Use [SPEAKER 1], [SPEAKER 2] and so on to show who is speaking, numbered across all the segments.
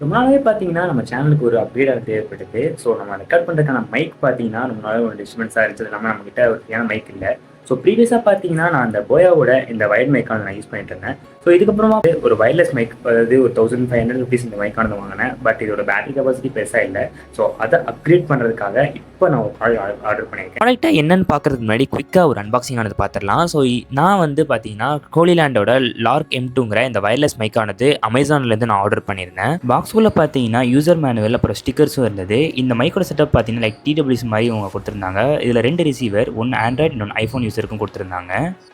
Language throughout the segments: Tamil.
[SPEAKER 1] ரொம்ப நாளாவே பார்த்தீங்கன்னா, நம்ம சேனலுக்கு ஒரு அப்கிரேட் தேவைப்பட்டது. ஸோ நம்ம ரெக்கார்ட் பண்றதுக்கான மைக் பார்த்தீங்கன்னா, ரொம்ப நாளாவே ஒரு டிஸ்டர்பன்ஸா இருந்துச்சு. அது இல்லாம நம்மகிட்ட ஒரு சரியான மைக் இல்ல. ஸோ ப்ரீவியஸா பார்த்தீங்கன்னா, நான் அந்த போயாவோட இந்த வயர்ட் மைக்கானது நான் யூஸ் பண்ணிட்டு இருந்தேன். ஸோ இதுக்கப்புறமா ஒரு வயர்லெஸ் மைக் அதாவது ஒரு ₹1500 இந்த மைக்கானது வாங்குனேன். பட் இதோட பேட்டரி கெப்பாசிட்டி பெருசா இல்ல. ஸோ அத அப்கிரேட் பண்றதுக்காக இப்ப நான் ஒரு ஆர்டர் பண்ணியிருக்கேன். ப்ராடக்ட்டா என்னன்னு பார்க்கறதுக்கு முன்னாடி குயிக்கா ஒரு அன்பாக்சிங் ஆனது பார்த்துடலாம். ஸோ நான் வந்து பார்த்தீங்கன்னா, கோலிலேண்டோட லார்க் M2ங்கிற இந்த வயர்லெஸ் மைக்கானது அமேசான்லேருந்து நான் ஆர்டர் பண்ணியிருந்தேன். பாக்ஸ்குள்ள பார்த்தீங்கன்னா, யூசர் மேனுவல் அப்புறம் ஸ்டிக்கர்ஸும் இருந்தது. இந்த மைக்கோட செட்டப் பார்த்தீங்கன்னா, லைக் TWS மாரி இவங்க குடுத்திருந்தாங்க. இதுல 2 ரிசீவர், ஒன்னு ஆண்ட்ராய்டு, இன்னொன்னு ஐஃபோன் யூசருக்கும் குடுத்திருந்தாங்க.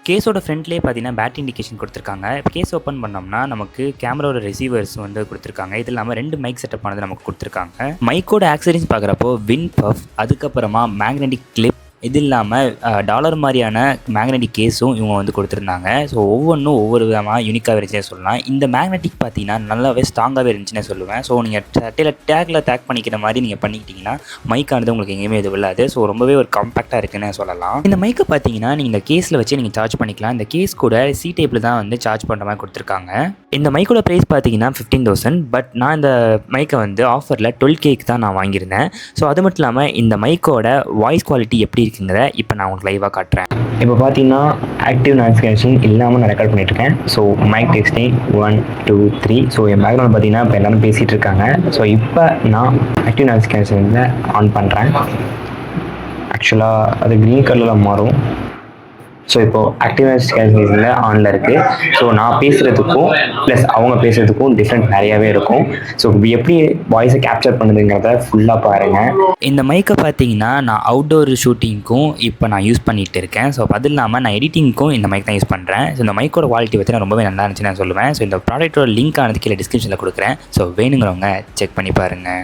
[SPEAKER 1] கேஸோட ஃப்ரண்ட்லயே பார்த்தீங்கன்னா, பேட்டரி இண்டிகேஷன் குடுத்திருக்காங்க. கேஸ் ஓப்பன் பண்ணோம்னா, நமக்கு கேமராவோட ரிசீவர்ஸ் வந்து குடுத்திருக்காங்க. இது இல்லாம 2 மைக் செட்டப் ஆனது நமக்கு குடுத்திருக்காங்க. மைக்கோட ஆக்சஸரீஸ் பார்க்குறப்போ விண்ட் பஃப், அதுக்கப்புறமா மேக்னெட்டிக் கிளிப், இது இல்லாமல் டாலர் மாதிரியான மேக்னெட்டிக் கேஸும் இவங்க வந்து கொடுத்துருந்தாங்க. ஸோ ஒவ்வொன்றும் ஒவ்வொரு விதமாக யூனிக்காக இருந்துச்சுன்னு சொல்லலாம். இந்த மேக்னெட்டிக் பார்த்தீங்கன்னா நல்லாவே ஸ்ட்ராங்காகவே இருந்துச்சுன்னு சொல்லுவேன். ஸோ நீங்கள் சட்டையில் டேக்கில் டேக் பண்ணிக்கிற மாதிரி நீங்கள் பண்ணிக்கிட்டிங்கன்னா மைக்கானது உங்களுக்கு எங்கேயுமே இது விழாது. ஸோ ரொம்பவே ஒரு காம்பேக்டாக இருக்குன்னு சொல்லலாம். இந்த மைக்கை பார்த்தீங்கன்னா நீங்கள் இந்த கேஸில் வச்சு நீங்கள் சார்ஜ் பண்ணிக்கலாம். இந்த கேஸ் கூட C டைப்பில் தான் வந்து சார்ஜ் பண்ணுற மாதிரி கொடுத்துருக்காங்க. இந்த மைக்கோட ப்ரைஸ் பார்த்தீங்கன்னா 15,000. பட் நான் இந்த மைக்கை வந்து ஆஃபரில் 12Kக்கு தான் நான் வாங்கியிருந்தேன். ஸோ அது மட்டும் இல்லாமல் இந்த மைக்கோட வாய்ஸ் குவாலிட்டி எப்படி இருக்குங்கிறத இப்போ நான் உங்களுக்கு லைவாக காட்டுறேன். இப்போ பார்த்தீங்கன்னா ஆக்டிவ் நாய்ஸ் கேன்சலேஷன் இல்லாமல் நான் ரெக்கார்ட் பண்ணிட்டுருக்கேன். So mike testing 1 2 3. ஸோ என் பேக்ரவுண்ட் பார்த்தீங்கன்னா இப்போ எல்லாரும் பேசிகிட்டு இருக்காங்க. ஸோ இப்போ நான் ஆக்டிவ் நாய்ஸ் கேன்சலேஷனில் ஆன் பண்ணுறேன். ஆக்சுவலாக அது க்ரீன் கலரில் மாறும். ஸோ இப்போது ஆக்டிவ் நாய்ஸ் கேன்சலேஷனில் ஆனில் இருக்குது. ஸோ நான் பேசுகிறதுக்கும் ப்ளஸ் அவங்க பேசுகிறதுக்கும் டிஃப்ரெண்ட் நிறையாவே இருக்கும். ஸோ எப்படி வாய்ஸை கேப்சர் பண்ணுதுங்கிறத ஃபுல்லாக பாருங்கள். இந்த மைக்கை பார்த்தீங்கன்னா நான் அவுட்டோர் ஷூட்டிங்க்கும் இப்போ நான் யூஸ் பண்ணிகிட்டு இருக்கேன். ஸோ அது இல்லாமல் நான் எடிட்டிங்க்கும் இந்த மைக் தான் யூஸ் பண்ணுறேன். ஸோ இந்த மைக்கோட குவாலிட்டி பற்றி நான் ரொம்பவே நல்லா இருந்துச்சுன்னு நான் சொல்லுவேன். ஸோ இந்த ப்ராடக்ட்டோட லிங்க் ஆனது கீழே டிஸ்கிரிப்ஷனில் கொடுக்குறேன். ஸோ வேணுங்கிறவங்க செக் பண்ணி பாருங்கள்.